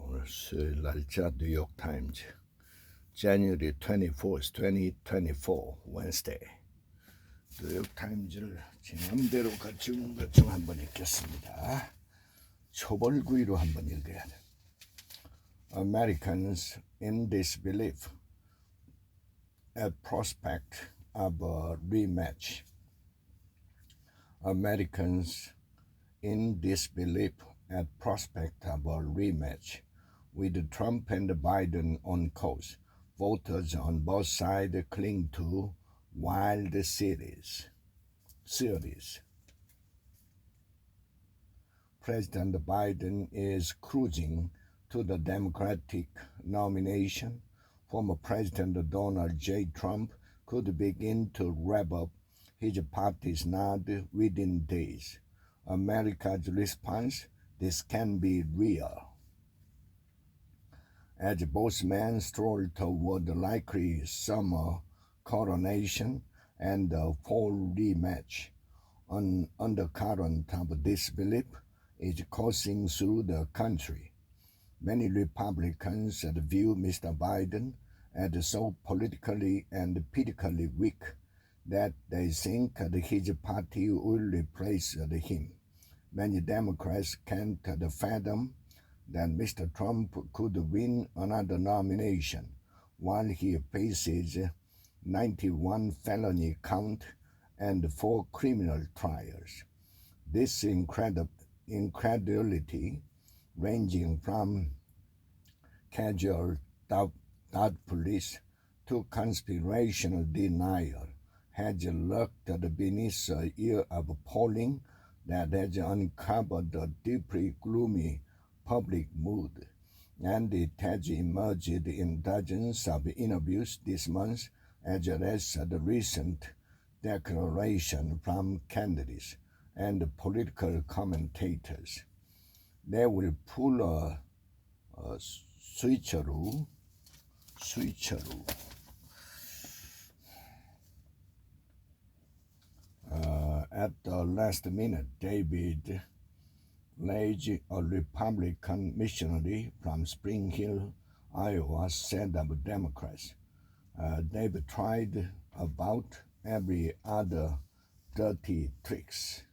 오늘 수요일 날짜 뉴욕 타임즈 January 24th, 2024 Wednesday. 뉴욕 타임즈를 제 맘대로 갖춘 것 중 한번 읽겠습니다. 초벌구이로 한번 읽어야 돼. Americans in disbelief at prospect of a rematch. Americans in disbelief at prospect of a rematch. With Trump and Biden on course, voters on both sides cling to wild theories. President Biden is cruising to the Democratic nomination. Former President Donald J. Trump could begin to wrap up his party's nod within days. America's response: this can be real. As both men stroll toward the likely summer coronation and the fall rematch, an undercurrent of disbelief is coursing through the country. Many Republicans view Mr. Biden as so politically and politically weak that they think his party will replace him. Many Democrats can't fathom that Mr. Trump could win another nomination while he faces 91 felony count and 4 criminal trials. This incredulity, ranging from casual doubtfulness to conspirational denial, has lurked beneath a year of polling that has uncovered a deeply gloomy public mood, and it has emerged in dozens of interviews this month, as well as the recent declaration from candidates and political commentators. They will pull a switcheroo. At the last minute, David Lage, a Republican missionary from Spring Hill, Iowa, said of Democrats, they've tried about every other dirty tricks.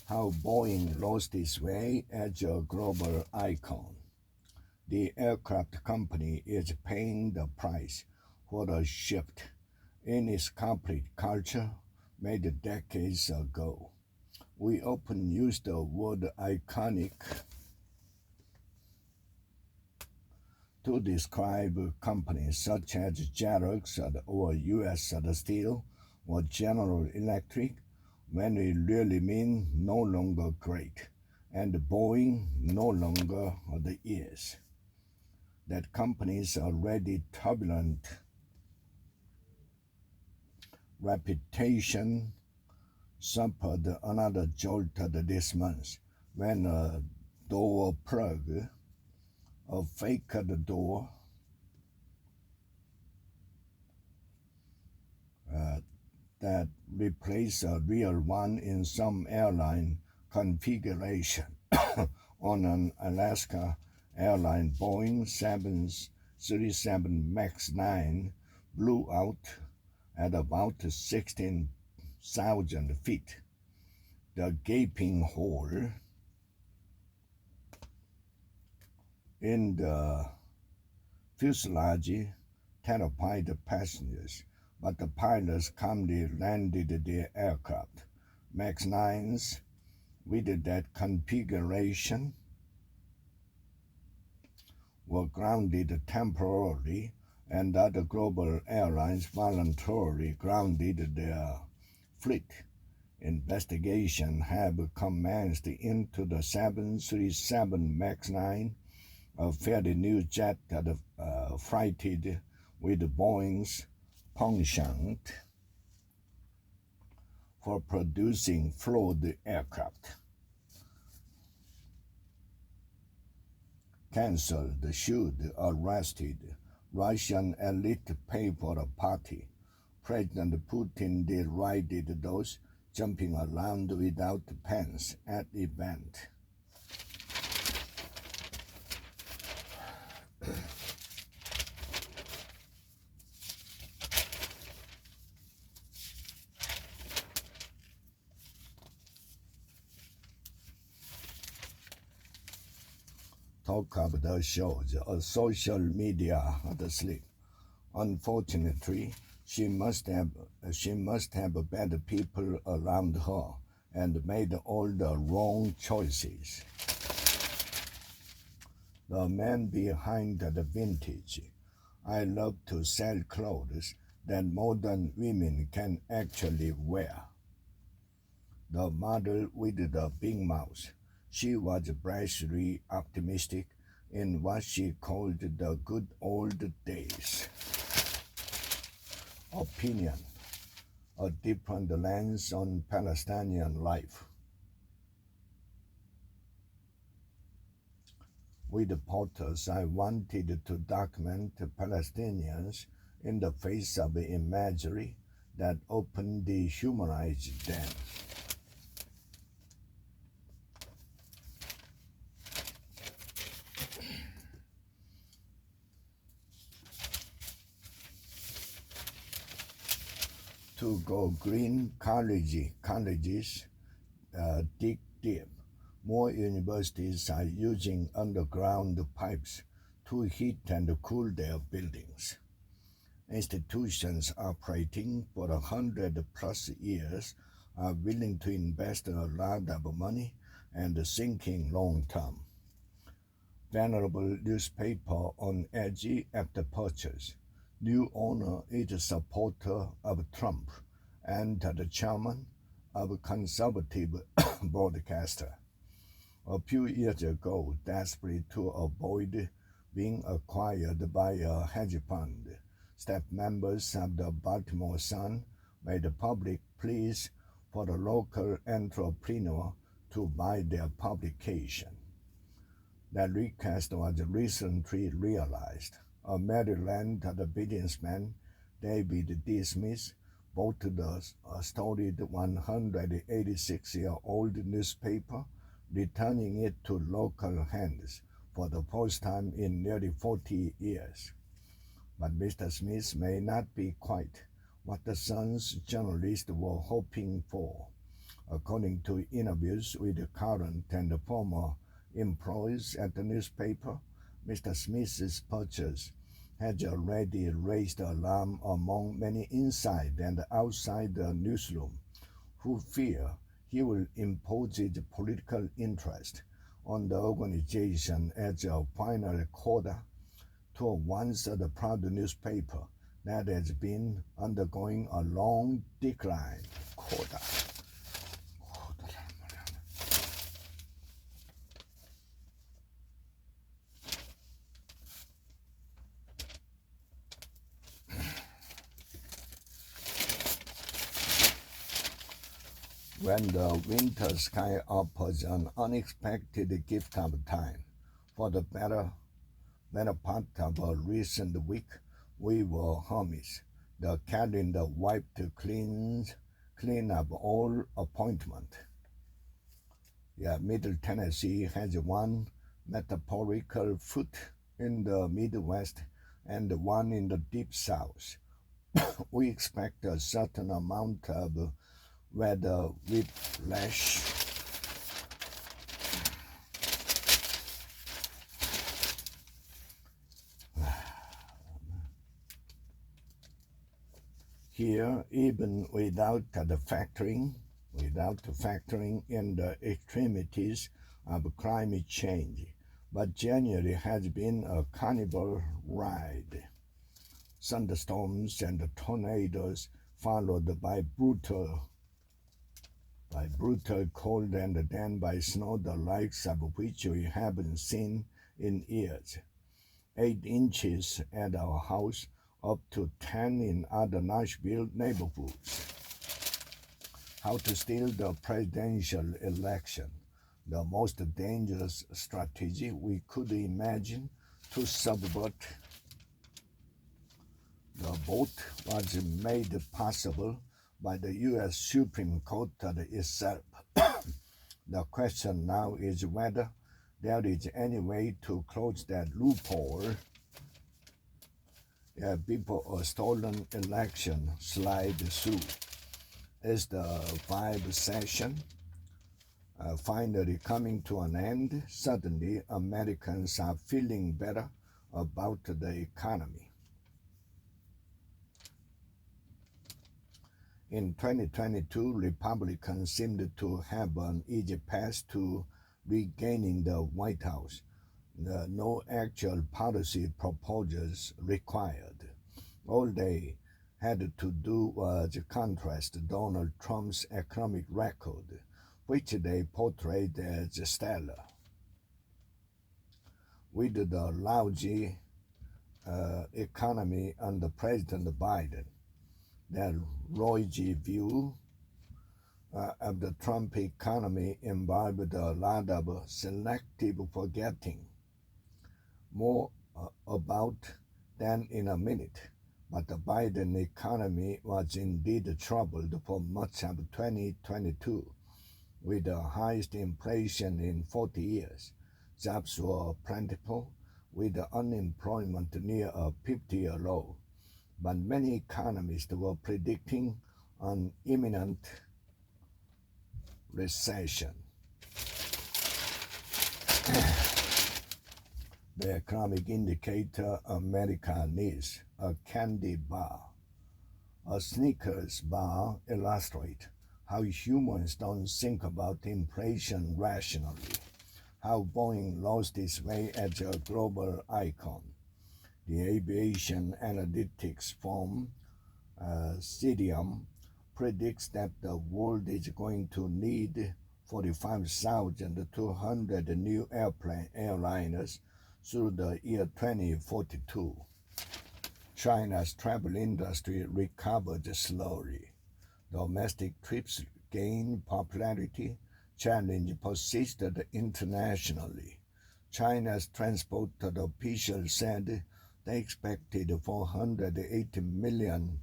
How Boeing lost its way as a global icon. The aircraft company is paying the price for the shift in its complete culture made decades ago. We often use the word iconic to describe companies such as Xerox or U.S. Steel or General Electric when we really mean no longer great, and Boeing no longer is. That company's already turbulent reputation suffered another jolt this month when a door plug, a fake door, that replaced a real one in some airline configuration on an Alaska airline Boeing 737 MAX 9 blew out at about 16,000 feet. The gaping hole in the fuselage terrified the passengers, but the pilots calmly landed their aircraft. MAX 9s with that configuration were grounded temporarily, and other global airlines voluntarily grounded their fleet. Investigations have commenced into the 737 MAX 9, a fairly new jet that freighted with Boeing's penchant for producing flawed aircraft. Cancelled, should, arrested, Russian elite pay for a party. President Putin derided those jumping around without pants at event. Talk of the shows, social media asleep. Unfortunately, she must have better people around her and made all the wrong choices. The man behind the vintage. I love to sell clothes that modern women can actually wear. The model with the big mouth. She was brashly optimistic in what she called the good old days. Opinion. A different lens on Palestinian life. With Reporters, I wanted to document Palestinians in the face of imagery that often dehumanized them. To go green, colleges dig deep. More universities are using underground pipes to heat and cool their buildings. Institutions operating for 100+ years are willing to invest a lot of money and sinking long term. Venerable newspaper on edge after purchase. New owner is a supporter of Trump and the chairman of a conservative broadcaster. A few years ago, desperate to avoid being acquired by a hedge fund, staff members of the Baltimore Sun made public pleas for the local entrepreneur to buy their publication. That request was recently realized. A Maryland businessman, David D. Smith, bought the storied 186-year-old newspaper, returning it to local hands for the first time in nearly 40 years. But Mr. Smith may not be quite what the Sun's journalists were hoping for. According to interviews with the current and former employees at the newspaper, Mr. Smith's purchase has already raised alarm among many inside and outside the newsroom who fear he will impose his political interest on the organization as a final quota to a once the proud newspaper that has been undergoing a long decline. Quota. When the winter sky offers an unexpected gift of time. For the better part of a recent week, we were homies. The calendar wiped clean of all appointment. Yeah, Middle Tennessee has one metaphorical foot in the Midwest and one in the Deep South. We expect a certain amount of weather whiplash. Here, even without factoring in the extremities of climate change, but January has been a carnival ride. Thunderstorms and tornadoes followed by brutal cold and then by snow the likes of which we haven't seen in years. 8 inches at our house, up to 10 in other Nashville neighborhoods. How to steal the presidential election. The most dangerous strategy we could imagine to subvert the vote was made possible by the U.S. Supreme Court itself. The question now is whether there is any way to close that loophole. People a stolen election slide through. Is the five session finally coming to an end? Suddenly, Americans are feeling better about the economy. In 2022, Republicans seemed to have an easy path to regaining the White House. No actual policy proposals required. All they had to do was contrast Donald Trump's economic record, which they portrayed as stellar, with the lousy economy under President Biden. Their rosy view of the Trump economy involved a lot of selective forgetting. More about that in a minute. But the Biden economy was indeed troubled for much of 2022, with the highest inflation in 40 years. Jobs were plentiful, with unemployment near a 50-year low. But many economists were predicting an imminent recession. The economic indicator America needs, a candy bar. A Snickers bar illustrates how humans don't think about inflation rationally, how Boeing lost its way as a global icon. The aviation analytics firm Citium predicts that the world is going to need 45,200 new airliners through the year 2042. China's travel industry recovered slowly. Domestic trips gained popularity. Challenge persisted internationally. China's transport officials said they expected 480 million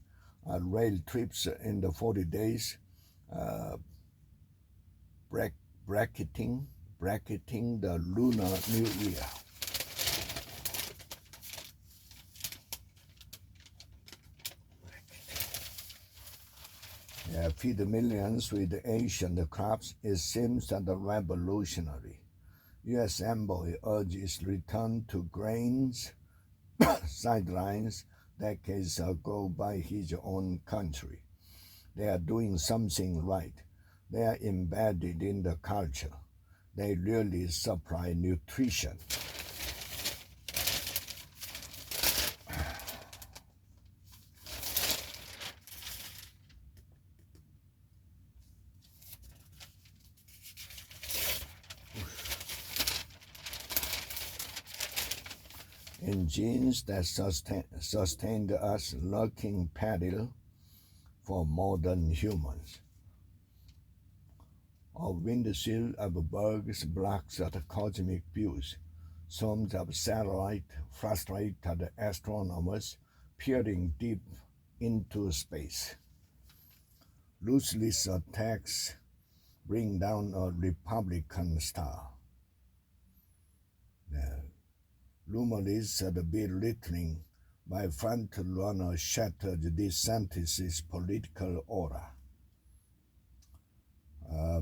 rail trips in the 40 days, bracketing the Lunar New Year. Feed millions with Asian crops, it seems revolutionary. U.S. envoy urges return to grains sidelines decades ago by his own country. They are doing something right. They are embedded in the culture. They really supply nutrition. In genes that sustained us lurking peril for modern humans. A windshield of bugs blocks the cosmic views. Swarms of satellites frustrate the astronomers peering deep into space. Ruthless attacks bring down a Republican star. Rumors of belittling by front-runner shattered DeSantis' political aura.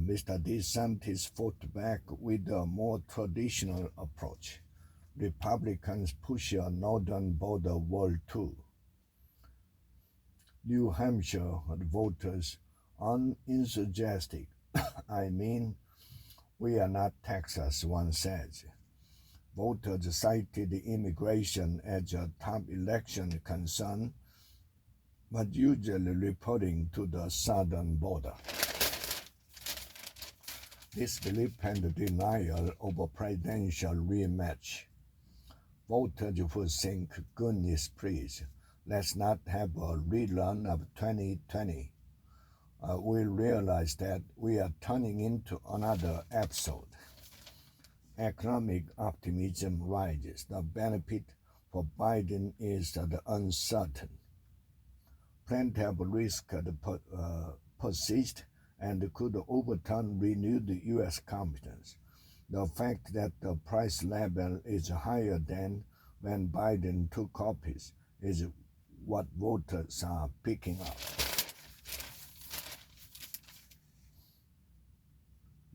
Mr. DeSantis fought back with a more traditional approach. Republicans push a northern border wall too. New Hampshire voters unenthusiastic. I mean, we are not Texas, one says. Voters cited immigration as a top election concern, but usually reporting to the southern border. Disbelief and denial of a presidential rematch. Voters who think, goodness please, let's not have a rerun of 2020. Will realize that we are turning into another episode. Economic optimism rises. The benefit for Biden is uncertain. Plenty of risk persist and could overturn renewed U.S. confidence. The fact that the price level is higher than when Biden took office is what voters are picking up.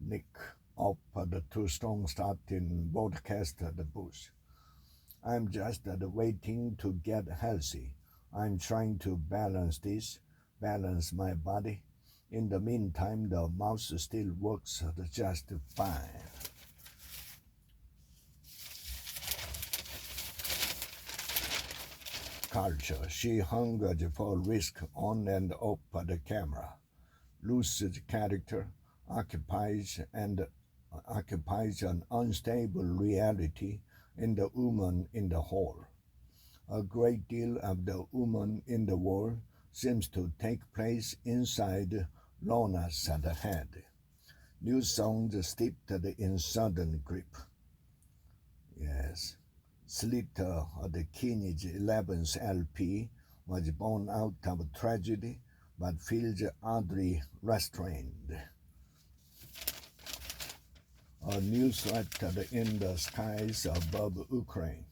Nick of the Too Strong start in broadcast the booth. I'm just waiting to get healthy. I'm trying to balance my body. In the meantime, the mouse still works just fine. Culture. She hungers for risk on and off the camera. Lucid character occupies an unstable reality in the woman in the hall. A great deal of the woman in the world seems to take place inside Lorna's head. New songs steeped in Southern grip. Yes. Slater of the Keenage 11th LP was born out of tragedy but feels oddly restrained. A new threat in the skies above Ukraine.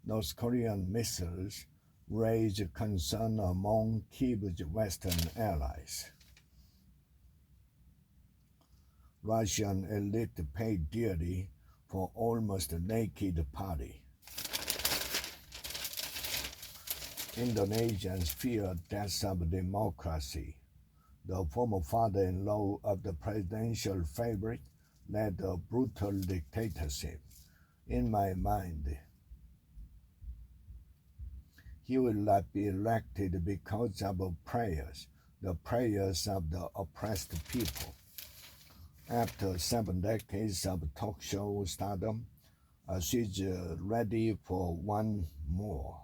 North Korean missiles raise concern among Kyiv's Western allies. Russian elite paid dearly for almost naked party. Indonesians fear death of democracy. The former father-in-law of the presidential favorite led a brutal dictatorship. In my mind, he will not be elected because of prayers, the prayers of the oppressed people. After 7 decades of talk show stardom, she's ready for one more.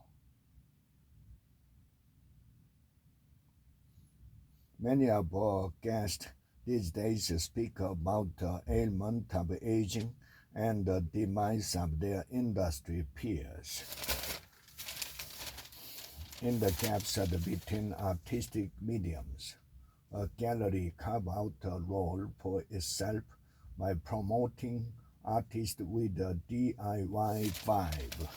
Many of our guests these days speak about the ailment of aging and the demise of their industry peers. In the gaps between artistic mediums, a gallery carved out a role for itself by promoting artists with a DIY vibe,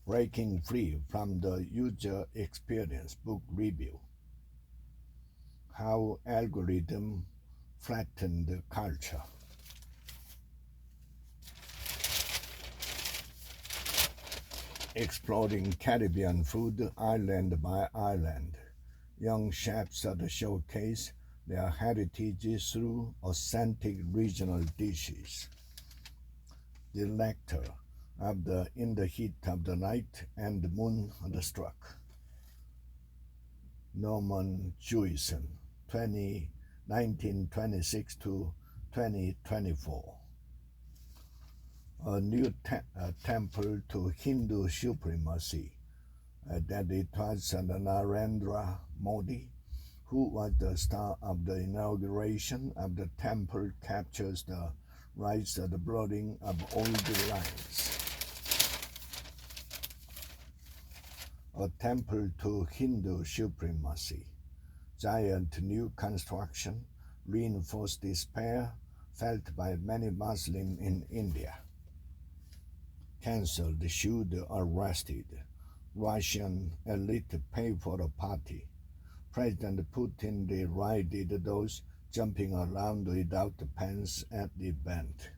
breaking free from the user experience book review. How algorithm flattened culture. Exploring Caribbean food island by island. Young chefs showcase their heritage through authentic regional dishes. The lecture of In the Heat of the Night and the Moon Struck. Norman Jewison, 1926 to 2024. A new temple to Hindu supremacy. That it was Narendra Modi who was the star of the inauguration of the temple, captures the rise of the blurring of old lines. A temple to Hindu supremacy. Giant new construction reinforced despair felt by many Muslims in India. Cancelled, shoot, arrested. Russian elite pay for a party. President Putin derided those jumping around without pants at the event.